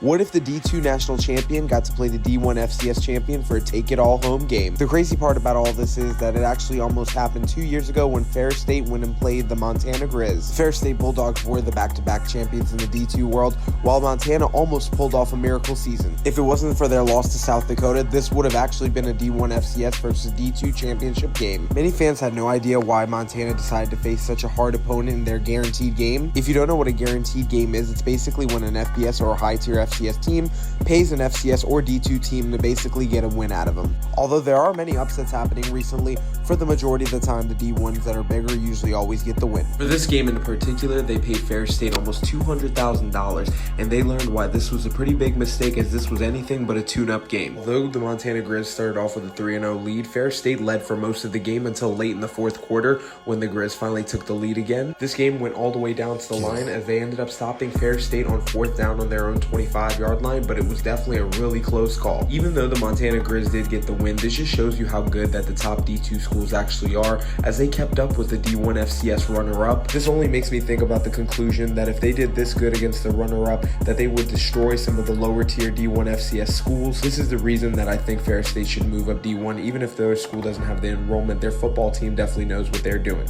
What if the D2 national champion got to play the D1 FCS champion for a take-it-all home game? The crazy part about all this is that it actually almost happened 2 years ago when Ferris State went and played the Montana Grizz. Ferris State Bulldogs were the back-to-back champions in the D2 world, while Montana almost pulled off a miracle season. If it wasn't for their loss to South Dakota, this would have actually been a D1 FCS versus D2 championship game. Many fans had no idea why Montana decided to face such a hard opponent in their guaranteed game. If you don't know what a guaranteed game is, it's basically when an FBS or a high-tier FCS team pays an FCS or D2 team to basically get a win out of them. Although there are many upsets happening recently, for the majority of the time, the D1s that are bigger usually always get the win. For this game in particular, they paid Ferris State almost $200,000, and they learned why this was a pretty big mistake, as this was anything but a tune-up game. Although the Montana Grizz started off with a 3-0 lead, Ferris State led for most of the game until late in the fourth quarter when the Grizz finally took the lead again. This game went all the way down to the line as they ended up stopping Ferris State on 4th down on their own 25-yard line, but it was definitely a really close call. Even though the Montana Grizz did get the win, this just shows you how good that the top D2 schools actually are, as they kept up with the D1 FCS runner-up. This only makes me think about the conclusion that if they did this good against the runner-up, that they would destroy some of the lower tier D1 FCS schools. This is the reason that I think Ferris State should move up D1. Even if their school doesn't have the enrollment, their football team definitely knows what they're doing.